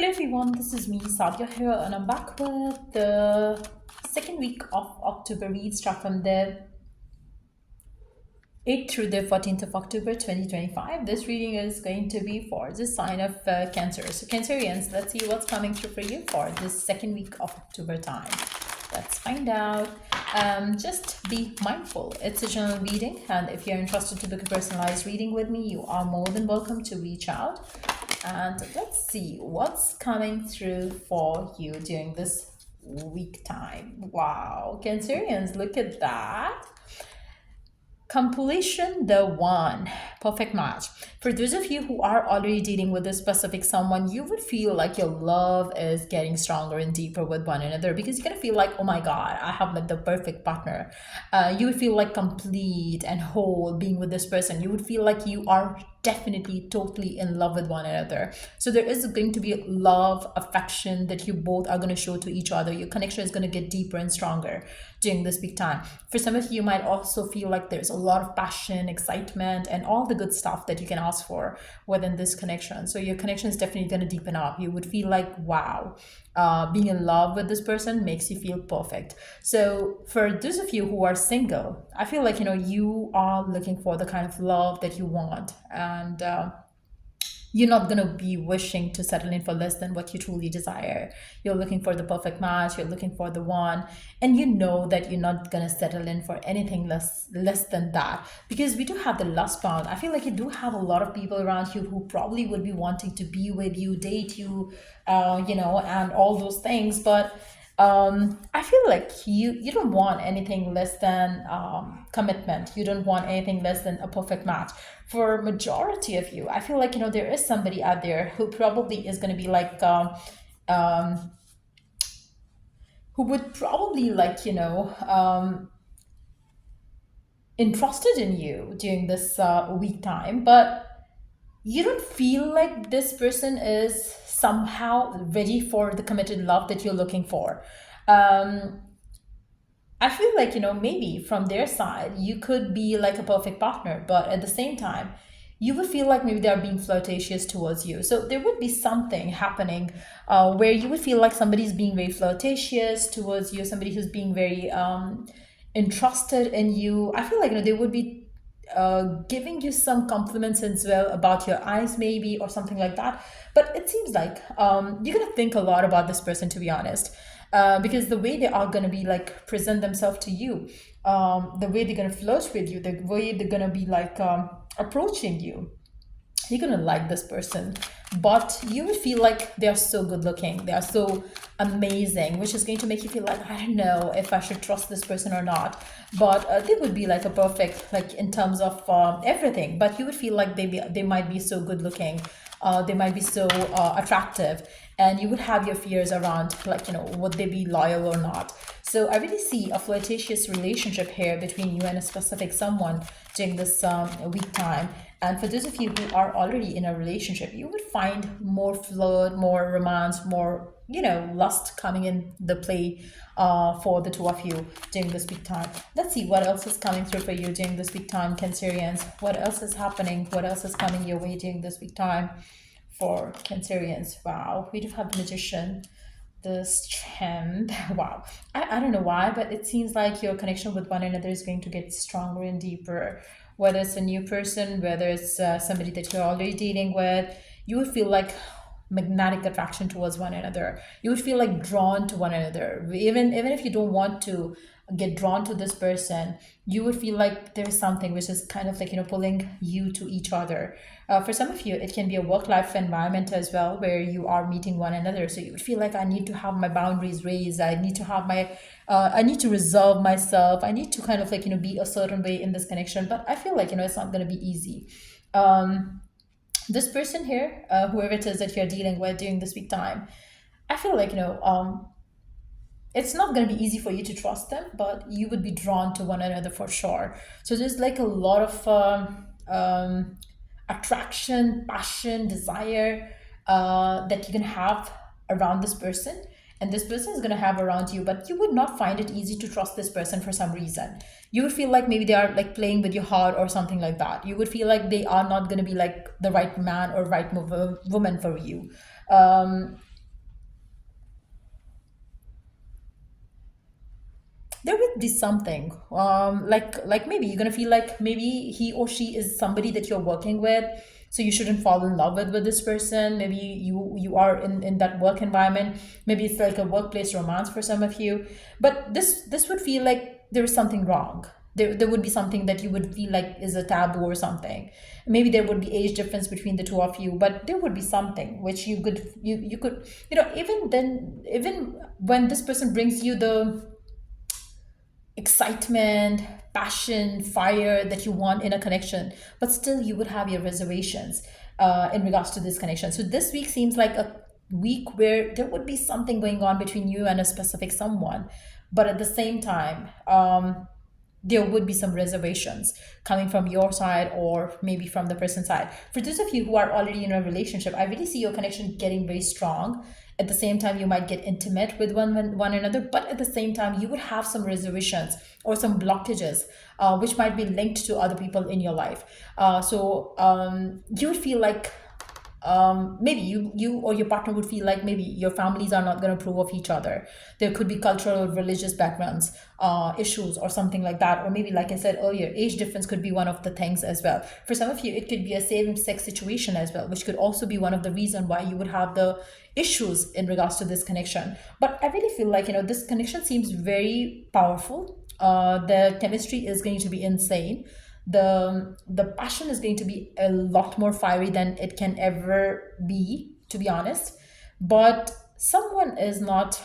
Hello everyone, this is me Sadia here, and I'm back with the second week of October read. Start from the 8th through the 14th of October 2025. This reading is going to be for the sign of Cancer. So Cancerians, let's see what's coming through for you for this second week of October time. Let's find out. Just be mindful. It's a general reading, and if you're interested to book a personalized reading with me, you are more than welcome to reach out. And let's see what's coming through for you during this week time. Wow, Cancerians, look at that. Completion, the one, perfect match. For those of you who are already dealing with a specific someone, you would feel like your love is getting stronger and deeper with one another, because you're gonna feel like, oh my god, I have met the perfect partner. You would feel like complete and whole being with this person. You would feel like you are definitely totally in love with one another. So there is going to be love, affection that you both are going to show to each other. Your connection is going to get deeper and stronger during this big time. For some of you, might also feel like there's a lot of passion, excitement, and all the good stuff that you can ask for within this connection. So your connection is definitely going to deepen up. You would feel like, wow, being in love with this person makes you feel perfect. So for those of you who are single, I feel like you are looking for the kind of love that you want, and you're not going to be wishing to settle in for less than what you truly desire. You're looking for the perfect match, you're looking for the one, and you know that you're not going to settle in for anything less than that, because we do have the lust bound. I feel like you do have a lot of people around you who probably would be wanting to be with you, date you, and all those things, but I feel like you don't want anything less than commitment. You don't want anything less than a perfect match. For majority of you, I feel like there is somebody out there who probably is going to be like um, who would probably like interested in you during this week time, but you don't feel like this person is somehow ready for the committed love that you're looking for. Um, I feel like, maybe from their side, you could be like a perfect partner, but at the same time, you would feel like maybe they're being flirtatious towards you. So there would be something happening where you would feel like somebody's being very flirtatious towards you, somebody who's being very interested in you. I feel like, they would be giving you some compliments as well about your eyes, maybe, or something like that. But it seems like you're gonna think a lot about this person, to be honest, because the way they are gonna be like present themselves to you, the way they're gonna flirt with you, the way they're gonna be like approaching you, you're gonna like this person, but you would feel like they are so good looking, they are so amazing, which is going to make you feel like, I don't know if I should trust this person or not. But they would be like a perfect, like in terms of everything, but you would feel like they might be so good looking, they might be so attractive, and you would have your fears around, like, would they be loyal or not. So I really see a flirtatious relationship here between you and a specific someone during this week time. And for those of you who are already in a relationship, you would find more flirt, more romance, more, lust coming in the play for the two of you during this week time. Let's see what else is coming through for you during this week time, Cancerians. What else is happening? What else is coming your way during this week time for Cancerians? Wow, we do have the Magician, the Strength. Wow. I don't know why, but it seems like your connection with one another is going to get stronger and deeper. Whether it's a new person, whether it's somebody that you're already dealing with, you would feel like magnetic attraction towards one another. You would feel like drawn to one another. Even if you don't want to get drawn to this person, you would feel like there's something which is kind of like, pulling you to each other. For some of you, it can be a work-life environment as well, where you are meeting one another. So you would feel like, I need to have my boundaries raised. I need to have my, I need to reserve myself. I need to kind of like, be a certain way in this connection. But I feel like, it's not going to be easy. This person here, whoever it is that you're dealing with during this week time, I feel like, it's not going to be easy for you to trust them, but you would be drawn to one another for sure. So there's like a lot of attraction, passion, desire that you can have around this person, and this person is going to have around you, but you would not find it easy to trust this person for some reason. You would feel like maybe they are like playing with your heart or something like that. You would feel like they are not going to be like the right man or right woman for you. could be something like maybe you're gonna feel like maybe he or she is somebody that you're working with, so you shouldn't fall in love with this person. Maybe you are in that work environment. Maybe it's like a workplace romance for some of you, but this would feel like there is something wrong. There would be something that you would feel like is a taboo or something. Maybe there would be age difference between the two of you, but there would be something which you could, even then, even when this person brings you the excitement, passion, fire that you want in a connection, but still you would have your reservations in regards to this connection. So this week seems like a week where there would be something going on between you and a specific someone, but at the same time, there would be some reservations coming from your side or maybe from the person's side. For those of you who are already in a relationship, I really see your connection getting very strong. At the same time, you might get intimate with one another, but at the same time, you would have some reservations or some blockages, which might be linked to other people in your life. So you would feel like maybe you or your partner would feel like maybe your families are not going to approve of each other. There could be cultural or religious backgrounds issues or something like that, or maybe, like I said earlier, age difference could be one of the things as well. For some of you, it could be a same-sex situation as well, which could also be one of the reason why you would have the issues in regards to this connection. But I really feel like, this connection seems very powerful. The chemistry is going to be insane. The passion is going to be a lot more fiery than it can ever be, to be honest. But someone is not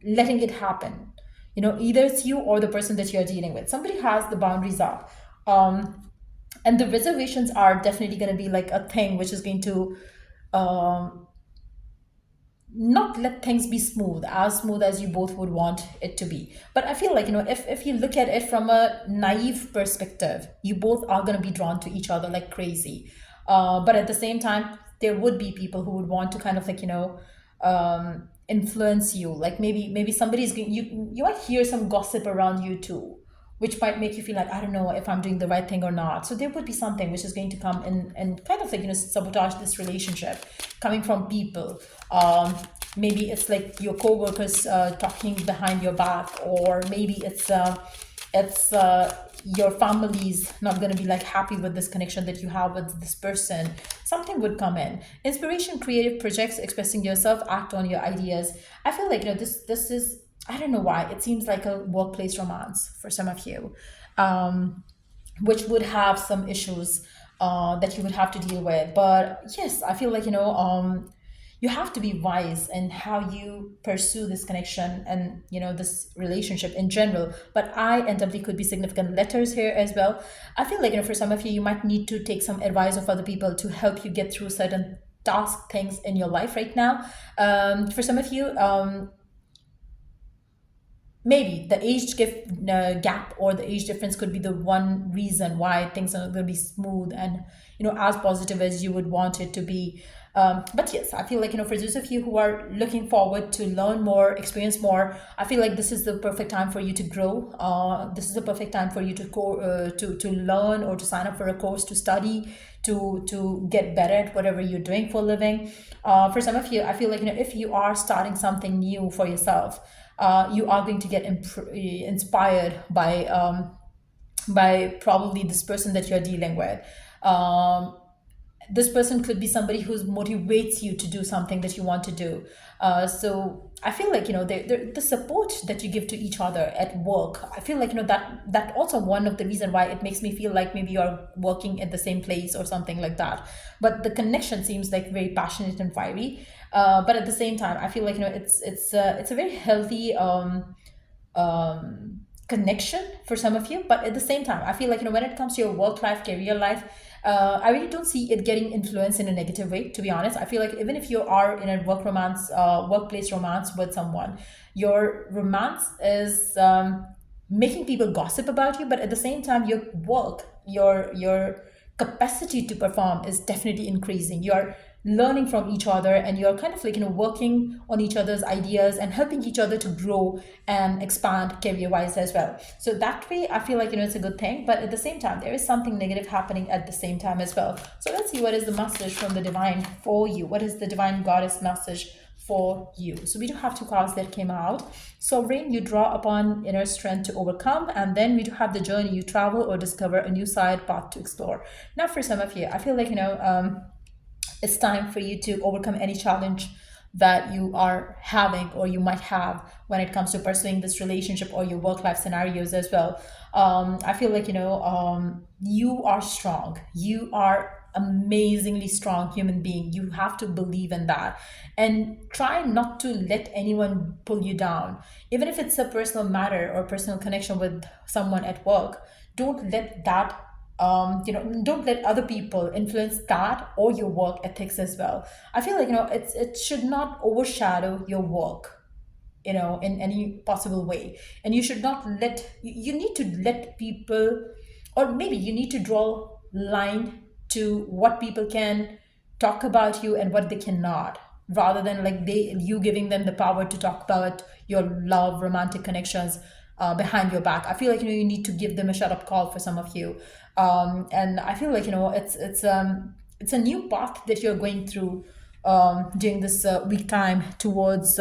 letting it happen. Either it's you or the person that you're dealing with. Somebody has the boundaries up. And the reservations are definitely going to be like a thing which is going to um, not let things be smooth as you both would want it to be. But I feel like, if you look at it from a naive perspective, you both are going to be drawn to each other like crazy. But at the same time, there would be people who would want to kind of like, influence you. Like maybe somebody's going, you might hear some gossip around you too, which might make you feel like, I don't know if I'm doing the right thing or not. So there would be something which is going to come in and kind of like, sabotage this relationship coming from people. Maybe it's like your coworkers talking behind your back, or maybe it's your family's not going to be like happy with this connection that you have with this person. Something would come in. Inspiration, creative projects, expressing yourself, act on your ideas. I feel like, this is, I don't know why, it seems like a workplace romance for some of you, which would have some issues that you would have to deal with. But yes, I feel like, you have to be wise in how you pursue this connection and, this relationship in general. But I and W could be significant letters here as well. I feel like, for some of you, you might need to take some advice of other people to help you get through certain task things in your life right now. For some of you, maybe the gap or the age difference could be the one reason why things are going to be smooth and, as positive as you would want it to be. But yes, I feel like, for those of you who are looking forward to learn more, experience more, I feel like this is the perfect time for you to grow. This is the perfect time for you to learn or to sign up for a course, to study, to get better at whatever you're doing for a living. For some of you, I feel like, if you are starting something new for yourself, you are going to get inspired by probably this person that you're dealing with. This person could be somebody who motivates you to do something that you want to do. So I feel like, the support that you give to each other at work, I feel like, that also one of the reason why it makes me feel like maybe you're working at the same place or something like that. But the connection seems like very passionate and fiery. But at the same time, I feel like, it's a very healthy connection for some of you. But at the same time, I feel like, when it comes to your work life, career life, I really don't see it getting influenced in a negative way, to be honest. I feel like even if you are in a workplace romance with someone, your romance is making people gossip about you, but at the same time, your work, your capacity to perform is definitely increasing. You're learning from each other, and you're kind of like, working on each other's ideas and helping each other to grow and expand career wise as well. So that way, I feel like, it's a good thing. But at the same time, there is something negative happening at the same time as well. So let's see what is the message from the divine for you. What is the divine goddess message for you. So we do have two cards that came out. Sovereign, you draw upon inner strength to overcome, and then we do have the journey, you travel or discover a new side path to explore. Now, for some of you, I feel like, it's time for you to overcome any challenge that you are having or you might have when it comes to pursuing this relationship or your work life scenarios as well. I feel like, you are strong. You are amazingly strong human being. You have to believe in that and try not to let anyone pull you down, even if it's a personal matter or personal connection with someone at work. Don't let that, don't let other people influence that or your work ethics as well. I feel like, it should not overshadow your work, in any possible way. And you should not let, you need to let people, or maybe you need to draw line to what people can talk about you and what they cannot, rather than like you giving them the power to talk about your love, romantic connections, behind your back. I feel like, you need to give them a shut up call for some of you. And I feel like, it's a new path that you're going through, during this week time towards,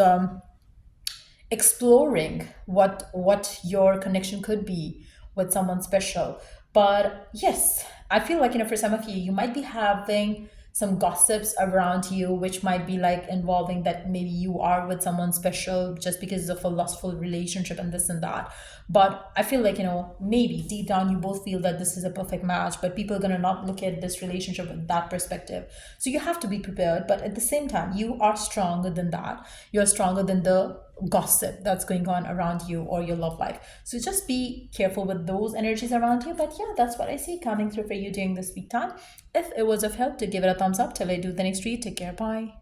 exploring what your connection could be with someone special. But yes, I feel like, for some of you, you might be having some gossips around you, which might be like involving that maybe you are with someone special just because of a lustful relationship and this and that. But I feel like, maybe deep down you both feel that this is a perfect match, but people are going to not look at this relationship with that perspective. So you have to be prepared, but at the same time, you are stronger than that. You're stronger than the gossip that's going on around you or your love life. So just be careful with those energies around you. But yeah, that's what I see coming through for you during this week time. If it was of help, to give it a thumbs up. Till I do the next read, take care. Bye.